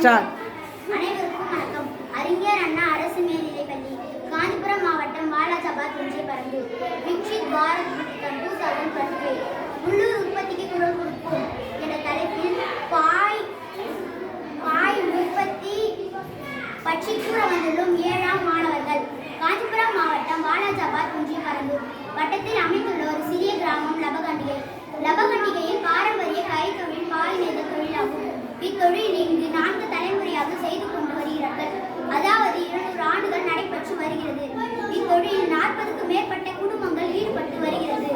Start. அனைவருக்கும் வணக்கம். அறிஞர் அண்ணா அரசு மேல்நிலைப்பள்ளி, காஞ்சிபுரம் மாவட்டம், வாலாஜாபாத் ஒன்றிய பரந்தூர். விக்ஷித் பாரத் 2020 உள்ளூர் உற்பத்திக்கு குரல் கொடுப்போம் என்ற தலைப்பில் பாய் உற்பத்தி பற்றி கூற வந்துள்ளோம் 7ஆம் மாணவர்கள். காஞ்சிபுரம் மாவட்டம், வாலாஜாபாத் ஒன்றிய பரந்தூர் வட்டத்தில் அமைந்துள்ள ஒரு சிறிய கிராமம் லபகண்டிகை. லபகண்டிகையில் பாரம்பரிய கைத்தொழில் பாய் நெய்தல் தொழிலாகும். இத்தொழில் இங்கு 4 தலைமுறையாக செய்து கொண்டு வருகிறார்கள். அதாவது 200 ஆண்டுகள் நடைபெற்று வருகிறது. இத்தொழிலில் 40க்கும் மேற்பட்ட குடும்பங்கள் ஈடுபட்டு வருகிறது.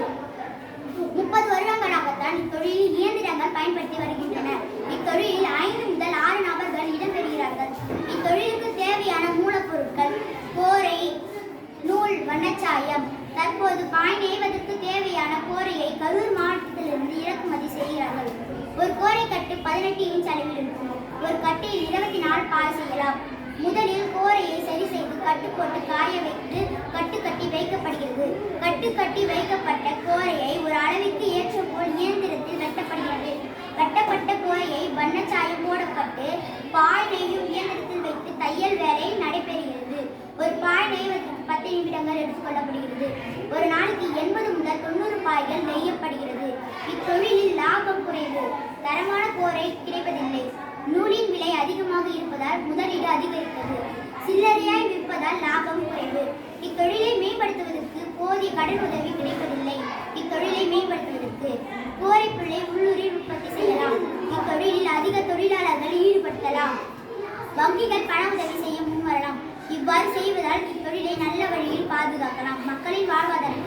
30 வருடங்களாகத்தான் இத்தொழிலில் இயந்திரங்கள் பயன்படுத்தி வருகின்றன. இத்தொழிலில் 5 முதல் 6 நபர்கள் இடம்பெறுகிறார்கள். இத்தொழிலுக்கு தேவையான மூலப்பொருட்கள் கோரை, நூல், வண்ணச்சாயம். தற்போது பாய் நெய்வதற்கு தேவையான கோரையை கரூர் மாவட்டத்திலிருந்து இறக்குமதி செய்கிறார்கள். ஒரு கோரை கட்டு 18 இன்ச் அளவில் இருக்கும். ஒரு கட்டில் 24 பாய் செய்யலாம். முதலில் கோரையை சரி செய்து கட்டு போட்டு காய வைத்து கட்டு கட்டி வைக்கப்படுகிறது. கட்டு கட்டி வைக்கப்பட்ட கோரையை ஒரு அளவிற்கு ஏற்ற போல் இயந்திரத்தில் வெட்டப்படுகிறது. வெட்டப்பட்ட கோரையை வண்ணச்சாயம் போடப்பட்டு பாய் நெய்யும் இயந்திரத்தில் வைத்து தையல் வேலை நடைபெறுகிறது. ஒரு பாய் நெய்வதற்கு 10 நிமிடங்கள் எடுத்துக்கொள்ளப்படுகிறது. ஒரு நாளைக்கு 80 முதல் 90 பாய்கள் நெய்யப்படுகிறது. இத்தொழிலில் லாபம் குறைவு. தரமான கோரை கிடைப்பதில்லை. நூலின் விலை அதிகமாக இருப்பதால் முதலீடு அதிகரித்தது. சில்லறையாய் விற்பதால் லாபம் குறைவு. இத்தொழிலை மேம்படுத்துவதற்கு போதிய கடன் உதவி கிடைப்பதில்லை. இத்தொழிலை மேம்படுத்துவதற்கு கோரைப்புள்ளை உள்ளூரில் உற்பத்தி செய்யலாம். இத்தொழிலில் அதிக தொழிலாளர்கள் ஈடுபடுத்தலாம். வங்கிகள் பண உதவி செய்ய முன்வரலாம். இவ்வாறு செய்வதால் இத்தொழிலை நல்ல வழியில் பாதுகாக்கலாம். மக்களின் வாழ்வாதாரத்தை